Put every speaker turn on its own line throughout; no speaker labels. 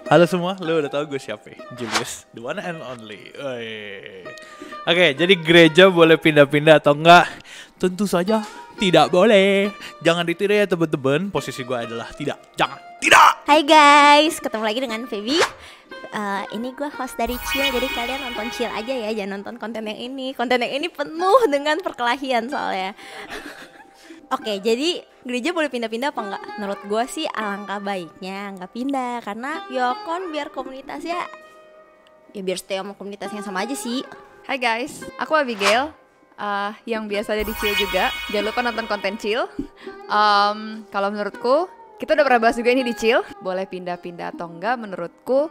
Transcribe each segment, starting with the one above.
Halo semua, lo udah tau gue siapa? Julius, the one and only. Oke, jadi gereja boleh pindah-pindah atau enggak? Tentu saja tidak boleh. Jangan ditiru ya teman-teman. Posisi gue adalah tidak, jangan, tidak.
Hai guys, ketemu lagi dengan Feby. Ini gue host dari Chill, jadi kalian nonton Chill aja ya, jangan nonton konten yang ini. Konten yang ini penuh dengan perkelahian soalnya. Oke, jadi gereja boleh pindah-pindah apa enggak? Menurut gue sih alangkah baiknya nggak pindah, karena ya kan biar komunitasnya ya biar stay sama komunitas yang sama aja sih.
Hai guys, aku Abigail, yang biasa ada di Chill juga. Jangan lupa nonton konten Chill. Kalau menurutku, kita udah pernah bahas juga ini di Chill. Boleh pindah-pindah atau enggak? Menurutku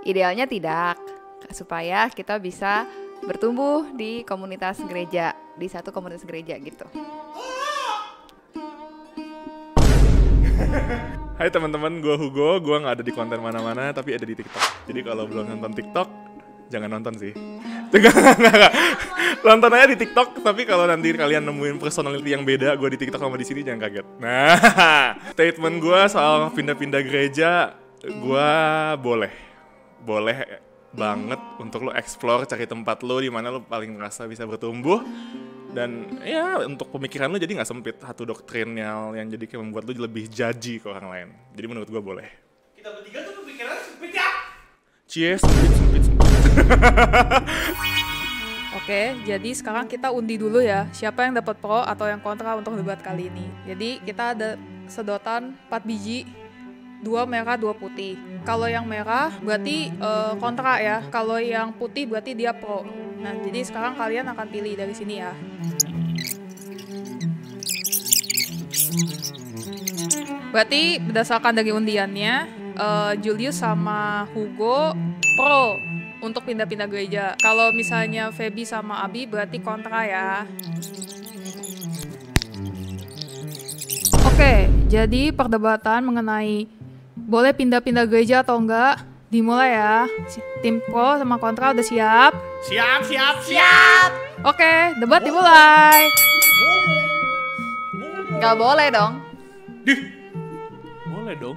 idealnya tidak, supaya kita bisa bertumbuh di komunitas gereja, di satu komunitas gereja gitu.
Hai teman-teman, gue Hugo. Gue nggak ada di konten mana-mana, tapi ada di TikTok. Jadi kalau belum nonton TikTok, jangan nonton sih. Enggak. Nonton aja di TikTok. Tapi kalau nanti kalian nemuin personality yang beda, gue di TikTok sama di sini, jangan kaget. Nah, statement gue soal pindah-pindah gereja, gue boleh banget untuk lo explore, cari tempat lo di mana lo paling merasa bisa bertumbuh. Dan ya untuk pemikiran lo jadi gak sempit, satu doktrinal yang jadi kayak membuat lo lebih judgy ke orang lain. Jadi menurut gue boleh.
Kita bertiga tuh pemikiran sempit ya?
Cie, sempit.
Oke, jadi sekarang kita undi dulu ya, siapa yang dapat pro atau yang kontra untuk debat kali ini. Jadi kita ada sedotan 4 biji, 2 merah 2 putih. Kalau yang merah berarti kontra ya, kalau yang putih berarti dia pro. Nah, jadi sekarang kalian akan pilih dari sini ya. Berarti berdasarkan dari undiannya, Julius sama Hugo pro untuk pindah-pindah gereja. Kalau misalnya Feby sama Abi berarti kontra ya. Oke, jadi perdebatan mengenai boleh pindah-pindah gereja atau enggak dimulai ya. Tim pro sama kontra udah siap?
Siap.
Oke, debat dimulai.
Gak boleh dong.
Boleh dong.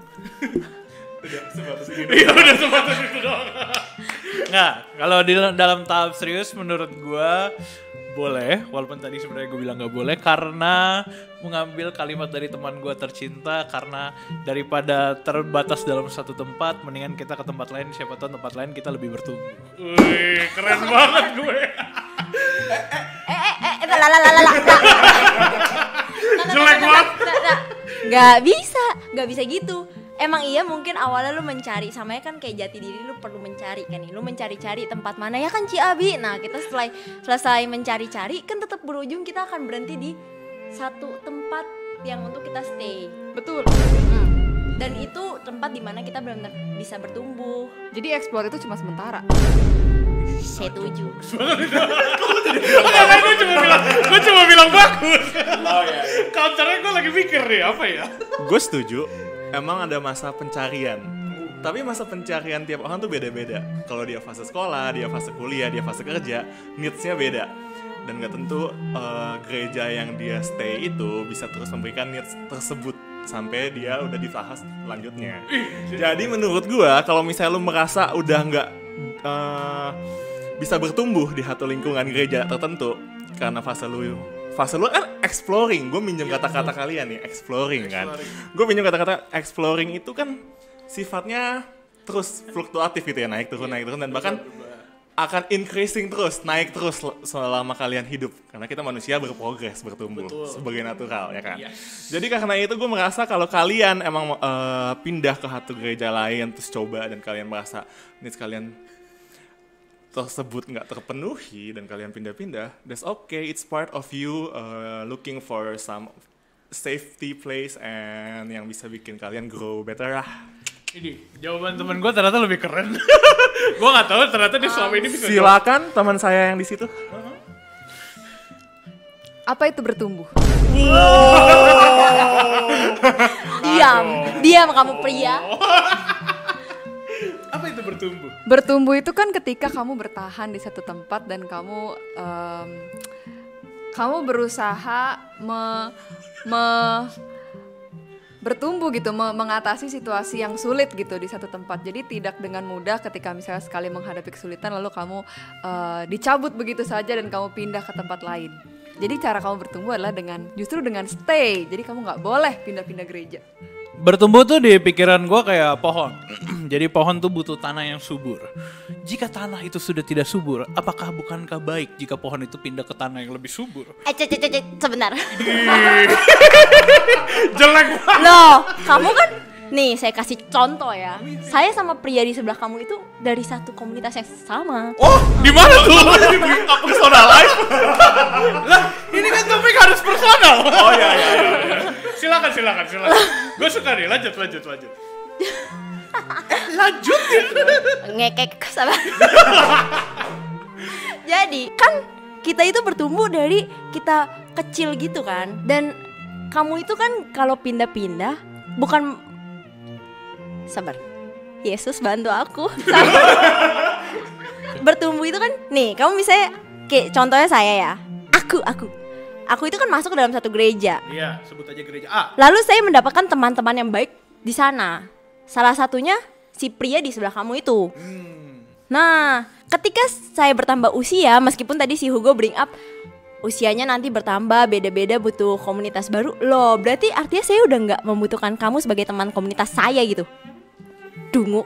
Udah sebatas gitu.
Iya, udah sebatas itu dong. Nggak, kalau di dalam tahap serius menurut gue boleh, walaupun tadi sebenarnya gue bilang nggak boleh karena mengambil kalimat dari teman gue tercinta, karena daripada terbatas dalam satu tempat, mendingan kita ke tempat lain, siapa tahu tempat lain kita lebih bertumbuh. Wih, keren banget gue. Jelek banget.
Gak bisa gitu. Emang iya mungkin awalnya lu mencari, samanya kan kayak jati diri lu perlu mencari kan nih. Lu mencari-cari tempat mana ya kan Ciabi. Nah kita selesai mencari-cari kan tetap berujung kita akan berhenti di satu tempat yang untuk kita stay.
Betul.
Dan itu tempat dimana kita benar-benar bisa bertumbuh.
Jadi explore itu cuma sementara.
Setuju.
Gue cuma bilang bagus. Oh iya. Counternya gue lagi mikir nih apa ya.
Gue setuju. Emang ada masa pencarian. Tapi masa pencarian tiap orang tuh beda-beda. Kalau dia fase sekolah, dia fase kuliah, dia fase kerja, needs-nya beda. Dan gak tentu gereja yang dia stay itu bisa terus memberikan needs tersebut sampai dia udah di tahap selanjutnya. Jadi menurut gua kalau misalnya lu merasa udah gak bisa bertumbuh di satu lingkungan gereja tertentu karena fase lu kan exploring. Gue minjem kata-kata kalian nih, exploring kan. Gue minjem kata-kata exploring itu kan sifatnya terus fluktuatif gitu ya, naik turun dan bahkan akan increasing terus, naik terus selama kalian hidup. Karena kita manusia berprogres, bertumbuh. Betul. Sebagai natural ya kan. Yes. Jadi karena itu gue merasa kalau kalian emang pindah ke satu gereja lain terus coba dan kalian merasa needs kalian tersebut nggak terpenuhi dan kalian pindah-pindah, that's okay, it's part of you looking for some safety place and yang bisa bikin kalian grow better lah.
Ini jawaban teman gue ternyata lebih keren. Gue nggak tahu ternyata dia selama ini bisa.
Silakan teman saya yang di situ.
Apa itu bertumbuh?
Diam kamu pria.
Apa itu bertumbuh?
Bertumbuh itu kan ketika kamu bertahan di satu tempat dan kamu berusaha bertumbuh gitu, mengatasi situasi yang sulit gitu di satu tempat. Jadi tidak dengan mudah ketika misalnya sekali menghadapi kesulitan lalu kamu dicabut begitu saja dan kamu pindah ke tempat lain. Jadi cara kamu bertumbuh adalah justru dengan stay. Jadi kamu nggak boleh pindah-pindah gereja.
Bertumbuh tuh di pikiran gue kayak pohon. Jadi pohon tuh butuh tanah yang subur. Jika tanah itu sudah tidak subur, apakah bukankah baik jika pohon itu pindah ke tanah yang lebih subur?
Sebentar.
Jelek banget.
Loh, kamu kan nih saya kasih contoh ya. Saya sama pria di sebelah kamu itu dari satu komunitas yang sama.
Oh, di mana tuh?
Aku personal life.
Lah, ini kan topik harus personal.
Oh iya.
Silakan. Gue suka nih, lanjut. Lanjutin.
Ngekek sabar. Jadi kan kita itu bertumbuh dari kita kecil gitu kan. Dan kamu itu kan kalau pindah-pindah bukan sabar. Yesus bantu aku. Bertumbuh itu kan nih, kamu misalnya kayak contohnya saya ya. Aku itu kan masuk ke dalam satu gereja.
Iya, sebut aja gereja A.
Lalu saya mendapatkan teman-teman yang baik di sana. Salah satunya si pria di sebelah kamu itu. Nah, ketika saya bertambah usia, meskipun tadi si Hugo bring up usianya nanti bertambah, beda-beda butuh komunitas baru. Loh, berarti artinya saya udah nggak membutuhkan kamu sebagai teman komunitas saya gitu. Dungu.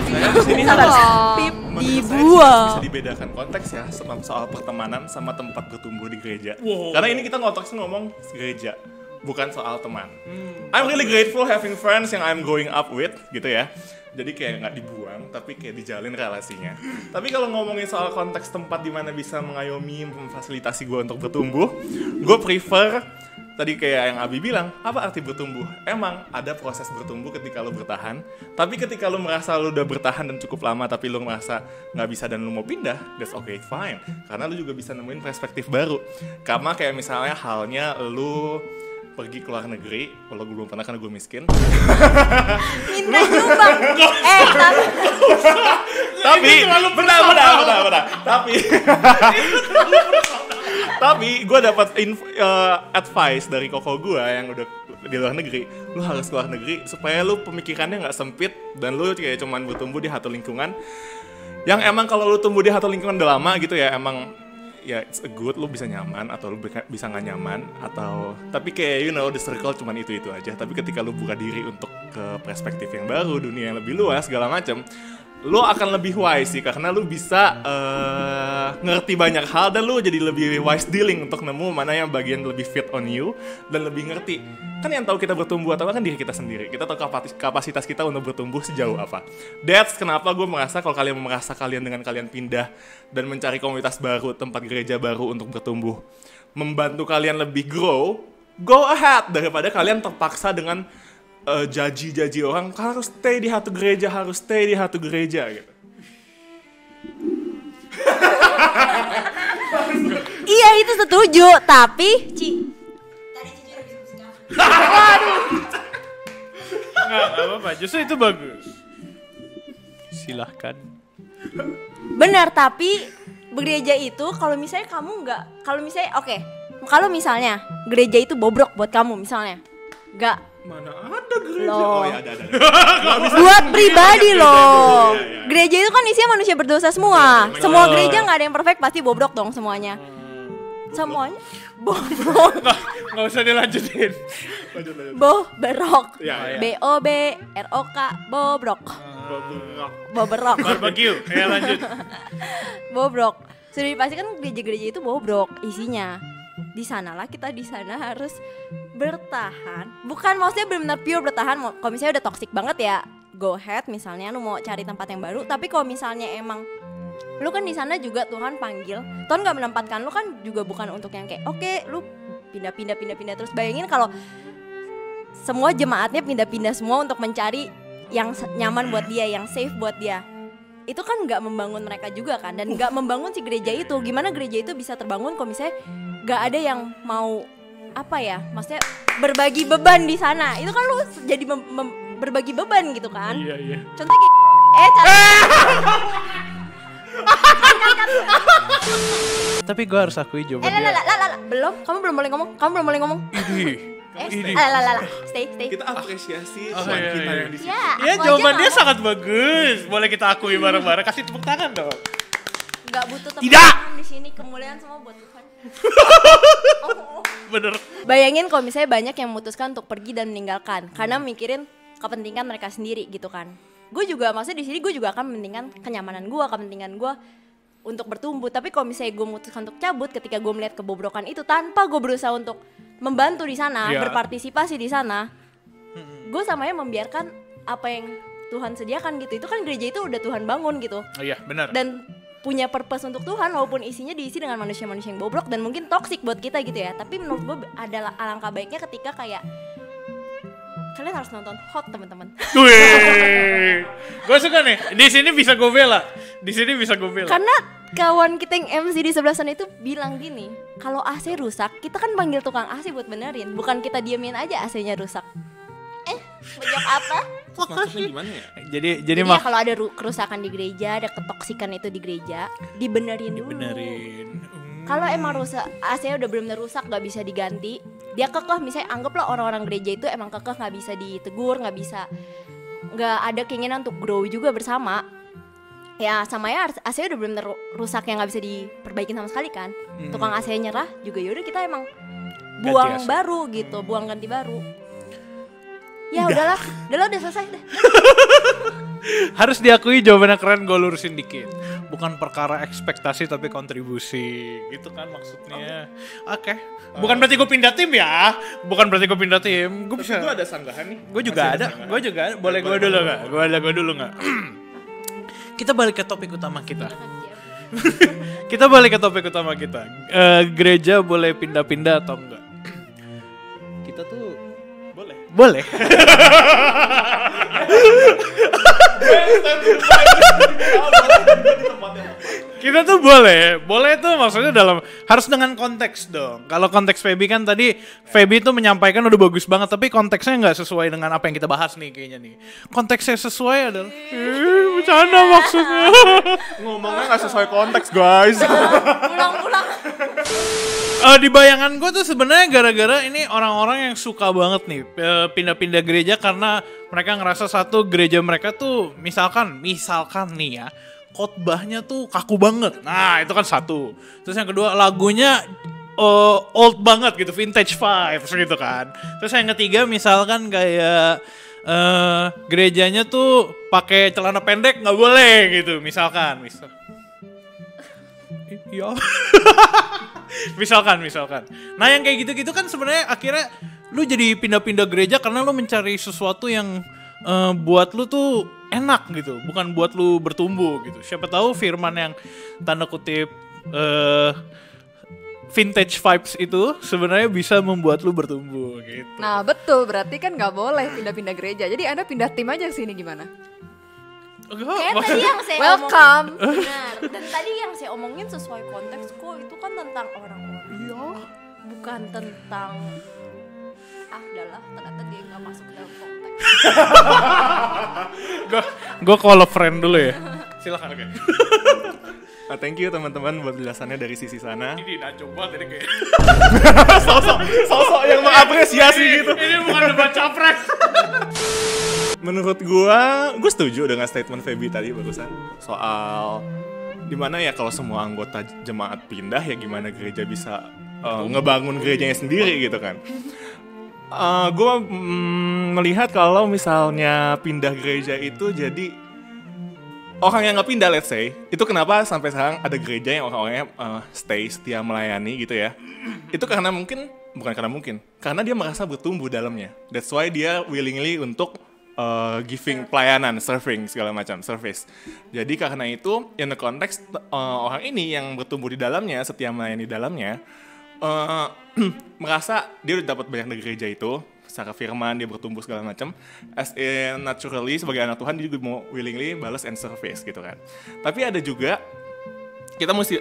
Saya di sini
Sabar. Pip dibuang.
bisa dibedakan konteks ya soal pertemanan sama tempat bertumbuh di gereja.
Wow.
Karena ini kita konteksnya ngomong gereja, bukan soal teman. I'm really grateful having friends yang I'm going up with gitu ya. Jadi kayak nggak dibuang, tapi kayak dijalin relasinya. Tapi kalau ngomongin soal konteks tempat di mana bisa mengayomi, memfasilitasi gue untuk bertumbuh, gue prefer tadi kayak yang Abi bilang, apa arti bertumbuh? Emang ada proses bertumbuh ketika lo bertahan, tapi ketika lo merasa lo udah bertahan dan cukup lama, tapi lo merasa nggak bisa dan lo mau pindah, that's okay, fine. Karena lo juga bisa nemuin perspektif baru. Karena kayak misalnya halnya lo pergi ke luar negeri, kalau gue belum pernah karena gue miskin.
Minta nyumbang.
Tapi benar. Tapi gue dapat advice dari koko gue yang udah di luar negeri. Lu harus keluar negeri supaya lu pemikirannya nggak sempit dan lu kayak cuman bertumbuh di satu lingkungan. Yang emang kalau lu tumbuh di satu lingkungan udah lama gitu ya, emang ya it's a good, lu bisa nyaman atau lu bisa nggak nyaman atau tapi kayak the circle cuman itu aja. Tapi ketika lu buka diri untuk ke perspektif yang baru, dunia yang lebih luas segala macam, lu akan lebih wise sih karena lu bisa ngerti banyak hal dan lu jadi lebih wise dealing untuk nemu mana yang bagian lebih fit on you dan lebih ngerti. Kan yang tahu kita bertumbuh atau kan diri kita sendiri. Kita tahu kapasitas kita untuk bertumbuh sejauh apa. That's kenapa gue merasa kalau kalian merasa kalian dengan kalian pindah dan mencari komunitas baru, tempat gereja baru untuk bertumbuh, membantu kalian lebih grow, go ahead daripada kalian terpaksa dengan jaji orang harus stay di satu gereja gitu.
Iya itu setuju, tapi
Nggak apa-apa, justru itu bagus. Silahkan.
benar, tapi gereja itu kalau misalnya kamu nggak, kalau misalnya gereja itu bobrok buat kamu misalnya, nggak.
Mana ada gereja?
Loh.
Oh ya ada.
Buat pribadi loh. Gereja itu kan isinya manusia berdosa semua. Semua gereja nggak ada yang perfect, pasti bobrok dong semuanya. Semuanya bobrok.
Nggak usah dilanjutin.
Lanjut.
Bobrok.
Ya.
BOBROK bobrok. Bobrok.
Barbecue. Ya lanjut.
Bobrok. Sudah dipastikan gereja-gereja itu bobrok isinya. Di sanalah kita di sana harus bertahan. Bukan maksudnya benar-benar pure bertahan. Kalau misalnya udah toxic banget ya, go ahead misalnya lu mau cari tempat yang baru. Tapi kalau misalnya emang lu kan di sana juga Tuhan panggil, Tuhan nggak menempatkan lu kan juga bukan untuk yang kayak oke, lu pindah terus. Bayangin kalau semua jemaatnya pindah-pindah semua untuk mencari yang nyaman buat dia, yang safe buat dia. Itu kan nggak membangun mereka juga kan, dan nggak membangun si gereja itu. Gimana gereja itu bisa terbangun kalau misalnya gak ada yang mau apa ya, maksudnya berbagi beban di sana. Itu kan lu jadi berbagi beban gitu kan.
Iya.
Contohnya kayak
Tapi gue harus akui jawaban dia.
belum, kamu belum boleh ngomong.
Ini.
Stay.
Kita apresiasi
Oh,
teman
iya,
kita
iya.
yang di sini.
Ya,
Iya,
aku
jawaban
aja
dia
nggak-
sangat bagus. Boleh kita akui bareng-bareng. Kasih tepuk tangan dong.
nggak butuh tepuk
Tidak.
tangan di sini, kemuliaan semua buat Tuhan.
Bener.
Bayangin kalau misalnya banyak yang memutuskan untuk pergi dan meninggalkan karena mikirin kepentingan mereka sendiri gitu kan. Gue juga maksudnya di sini gue juga akan mementingkan kenyamanan gue, kepentingan gue untuk bertumbuh. Tapi kalau misalnya gue memutuskan untuk cabut ketika gue melihat kebobrokan itu tanpa gue berusaha untuk membantu di sana,
Iya.
berpartisipasi di sana, gue samanya membiarkan apa yang Tuhan sediakan gitu. Itu kan gereja itu udah Tuhan bangun gitu.
Oh iya, benar.
Dan punya purpose untuk Tuhan walaupun isinya diisi dengan manusia-manusia yang bobrok dan mungkin toksik buat kita gitu ya. Tapi menurut gue adalah alangkah baiknya ketika kayak kalian harus nonton Hot teman-teman.
Wih. Gue suka nih. Di sini bisa gue bela.
Karena kawan kita yang MC di sebelah sana itu bilang gini, kalau AC rusak kita kan panggil tukang AC buat benerin, bukan kita diemin aja AC-nya rusak. Bejok apa?
Terus maksudnya gimana ya?
Jadi
Jadi ya
mak
kalau ada kerusakan di gereja, ada ketoksikan itu di gereja, dibenerin dulu.
benerin.
Kalau emang rusak, AC-nya udah benar-benar rusak, nggak bisa diganti, dia kekeh. Misalnya anggaplah orang-orang gereja itu emang kekeh, nggak bisa ditegur, nggak ada keinginan untuk grow juga bersama. Ya sama ya AC-nya udah benar-benar rusak yang nggak bisa diperbaikin sama sekali kan. Tukang AC-nya nyerah juga, yaudah kita emang buang
AC.
baru gitu, buang ganti baru. Ya udahlah, udah selesai deh.
Harus diakui jawabannya keren, gue lurusin dikit. Bukan perkara ekspektasi tapi kontribusi. Gitu kan maksudnya. Oke. Bukan berarti gue pindah tim ya. Gue bisa.
Gue ada sanggahan nih.
Gue juga ada. Boleh gue dulu nggak? Gue dulu nggak? Kita balik ke topik utama kita. Gereja boleh pindah-pindah atau enggak? Kita tuh boleh. Kita tuh boleh tuh maksudnya harus dengan konteks dong. Kalau konteks Feby kan tadi Feby tuh menyampaikan udah bagus banget, tapi konteksnya nggak sesuai dengan apa yang kita bahas nih kayaknya nih. Konteksnya sesuai adalah bercanda maksudnya.
Ngomongnya nggak sesuai konteks guys.
Pulang.
Di bayangan gue tuh sebenarnya gara-gara ini orang-orang yang suka banget nih pindah-pindah gereja karena mereka ngerasa satu gereja mereka tuh misalkan nih ya, khotbahnya tuh kaku banget. Nah, itu kan satu. Terus yang kedua lagunya old banget gitu, vintage vibes gitu kan. Terus yang ketiga misalkan kayak gerejanya tuh pakai celana pendek nggak boleh gitu, misalkan. Iya. misalkan. Nah, yang kayak gitu-gitu kan sebenarnya akhirnya lu jadi pindah-pindah gereja karena lu mencari sesuatu yang buat lu tuh enak gitu, bukan buat lu bertumbuh gitu. Siapa tahu firman yang tanda kutip vintage vibes itu sebenarnya bisa membuat lu bertumbuh gitu.
Nah betul, berarti kan nggak boleh pindah-pindah gereja. Jadi Anda pindah tim aja ke sini gimana?
Kayak tadi yang saya
Welcome.
omongin, benar. Dan tadi yang saya omongin sesuai konteks kok, itu kan tentang orang-orang.
Iya.
Bukan tentang udahlah, ternyata dia nggak masuk dalam konteks.
Gue call a friend dulu ya. Silakan oke.
Thank you teman-teman buat jelasannya dari sisi sana.
Ini udah coba tadi kayak.
Sosok yang mengapresiasi gitu.
Ini bukan debat capres.
Menurut gue setuju dengan statement Feby tadi barusan soal dimana ya kalau semua anggota jemaat pindah ya gimana gereja bisa ngebangun gerejanya sendiri gitu kan. Gue melihat kalau misalnya pindah gereja itu jadi orang yang nggak pindah, let's say, itu kenapa sampai sekarang ada gereja yang orang-orangnya stay, setia melayani gitu ya. Itu karena karena dia merasa bertumbuh dalamnya. That's why dia willingly untuk giving pelayanan, serving, segala macam, service. Jadi karena itu, in the context, orang ini yang bertumbuh di dalamnya, setia melayani di dalamnya, merasa dia udah dapat banyak dari gereja itu, secara firman dia bertumbuh segala macam, as in naturally sebagai anak Tuhan dia juga mau willingly balas and service gitu kan. Tapi ada juga kita mesti,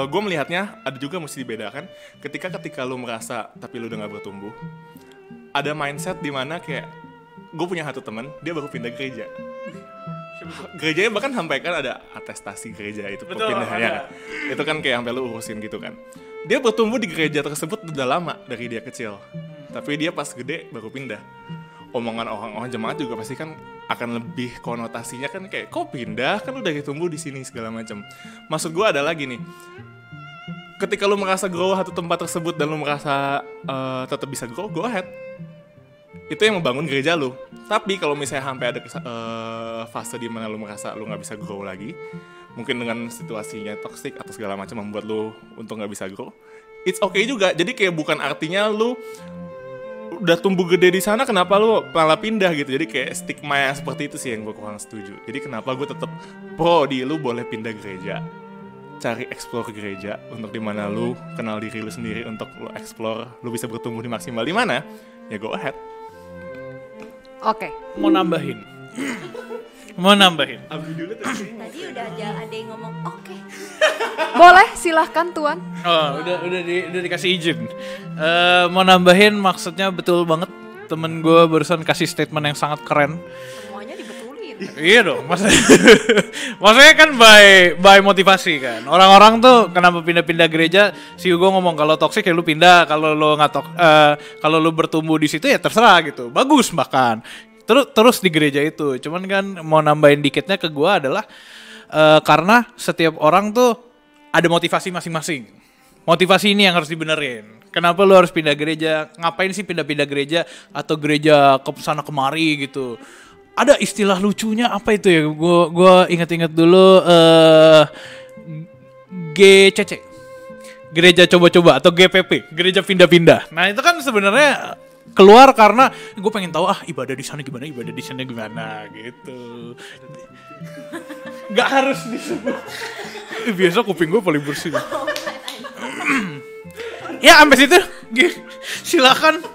gue melihatnya ada juga mesti dibedakan ketika lu merasa tapi lu udah gak bertumbuh. Ada mindset di mana kayak gue punya satu teman, dia baru pindah gereja. Gerejanya bahkan sampai kan ada atestasi gereja itu perpindahannya. Itu kan kayak sampai lu urusin gitu kan. Dia bertumbuh di gereja tersebut udah lama dari dia kecil. Tapi dia pas gede baru pindah. Omongan orang-orang jemaat juga pasti kan akan lebih konotasinya kan kayak kok pindah kan udah tumbuh di sini segala macam. Maksud gue ada lagi nih, ketika lu merasa grow satu tempat tersebut dan lu merasa tetap bisa grow, go ahead. Itu yang membangun gereja lu. Tapi kalau misalnya sampai ada fase di mana lu merasa lu nggak bisa grow lagi, mungkin dengan situasinya toxic atau segala macam membuat lu untuk nggak bisa grow, it's okay juga. Jadi kayak bukan artinya lu udah tumbuh gede di sana, kenapa lu malah pindah gitu. Jadi kayak stigma yang seperti itu sih yang gue kurang setuju. Jadi kenapa gue tetap pro di lu boleh pindah gereja, cari explore gereja untuk dimana lu kenal diri lu sendiri, untuk lu explore, lu bisa bertumbuh di maksimal di mana, ya go ahead.
Oke.
Mau nambahin.
Abi dulu tadi.
Tadi udah ada yang ngomong oke.
Boleh, silahkan Tuan.
Oh, udah dikasih izin. Mau nambahin, maksudnya betul banget. Temen gue barusan kasih statement yang sangat keren.
Semuanya dibetulin.
Iya dong, maksudnya kan by motivasi kan. Orang-orang tuh kenapa pindah-pindah gereja? Si Hugo ngomong kalau toksik ya lu pindah, kalau lu nggak kalau lu bertumbuh di situ ya terserah gitu. Bagus bahkan. Terus di gereja itu. Cuman kan mau nambahin dikitnya ke gue adalah karena setiap orang tuh ada motivasi masing-masing. Motivasi ini yang harus dibenerin. Kenapa lu harus pindah gereja? Ngapain sih pindah-pindah gereja atau gereja ke sana kemari gitu? Ada istilah lucunya apa itu ya? Gua ingat-ingat dulu GCC. Gereja coba-coba atau GPP, gereja pindah-pindah. Nah, itu kan sebenarnya keluar karena gue pengen tahu ibadah di sana gimana, ibadah di sana gimana gitu. Gak harus disebut. Biasa kuping gue paling bersih. Ya sampai situ. Silakan.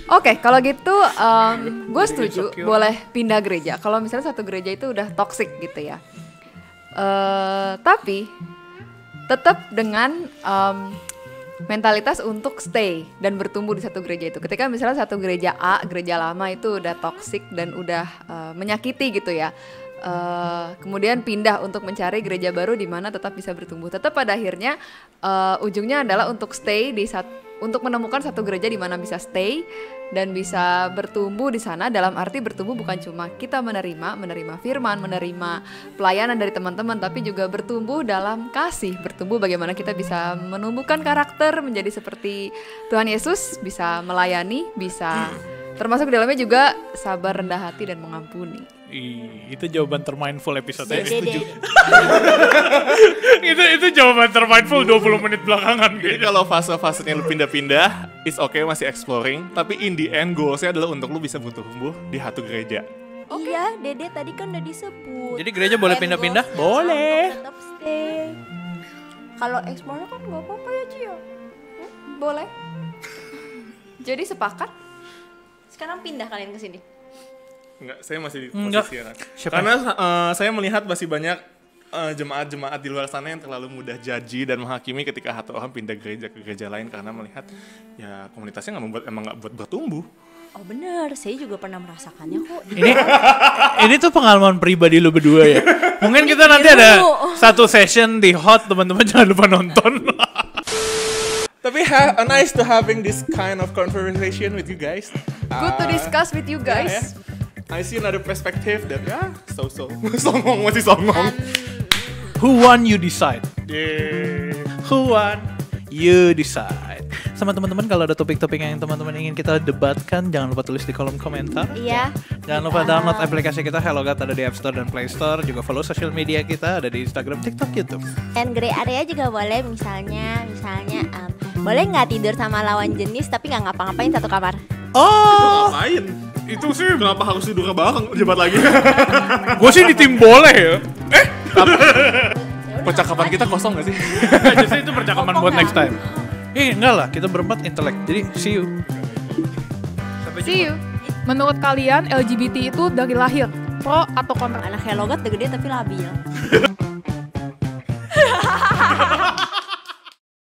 Oke, kalau gitu gue setuju boleh pindah gereja. Kalau misalnya satu gereja itu udah toxic gitu ya. Tapi tetap dengan mentalitas untuk stay dan bertumbuh di satu gereja itu. Ketika misalnya satu gereja A, gereja lama itu udah toxic dan udah menyakiti gitu ya. Kemudian pindah untuk mencari gereja baru di mana tetap bisa bertumbuh. Tetap pada akhirnya ujungnya adalah untuk stay untuk menemukan satu gereja di mana bisa stay dan bisa bertumbuh di sana. Dalam arti bertumbuh bukan cuma kita menerima firman, menerima pelayanan dari teman-teman, tapi juga bertumbuh dalam kasih, bertumbuh bagaimana kita bisa menumbuhkan karakter menjadi seperti Tuhan Yesus, bisa melayani, bisa termasuk di dalamnya juga sabar, rendah hati dan mengampuni.
Itu jawaban termindful episode
Dede.
itu jawaban termindful 20 menit belakangan.
Jadi kalau fase-fasenya lu pindah-pindah, it's okay, masih exploring. Tapi in the end goalsnya adalah untuk lu bisa bertumbuh di satu gereja.
Iya, Dede tadi kan udah disebut.
Jadi gereja boleh pindah-pindah? Boleh.
Tetap stay. Kalau explore kan nggak apa-apa ya Cio.
Boleh. Jadi sepakat?
Sekarang pindah kalian ke sini.
Enggak, saya masih di
Enggak.
posisi
Siapa?
Karena saya melihat masih banyak jemaat-jemaat di luar sana yang terlalu mudah judgy dan menghakimi ketika satu orang pindah gereja ke gereja lain karena melihat ya komunitasnya nggak buat bertumbuh.
Oh benar, saya juga pernah merasakannya kok.
Ini tuh pengalaman pribadi lu berdua ya. Mungkin kita nanti ada satu session di hot, teman-teman jangan lupa nonton.
Tapi nice to having this kind of conversation with you guys.
Good to discuss with you guys.
Yeah. I see another perspective that songong masih songong.
Who won you decide. Who won you decide. Sama teman-teman kalau ada topik-topik yang teman-teman ingin kita debatkan, jangan lupa tulis di kolom komentar.
Iya.
Jangan lupa download aplikasi kita HelloGuard, ada di App Store dan Play Store. Juga follow social media kita, ada di Instagram, TikTok, YouTube.
And gray area juga boleh, misalnya boleh nggak tidur sama lawan jenis tapi nggak ngapa-ngapain satu kamar.
Oh,
Ngapain? Itu sih kenapa harus tidur bareng jabat lagi?
gue sih di tim boleh ya.
Percakapan kita kosong gak sih?
Justru itu percakapan buat next time. Enggak lah, kita berempat intelek. Jadi see you.
See you.
Menurut kalian LGBT itu dari lahir pro atau kontra?
Anak kayak logat udah gede tapi labil.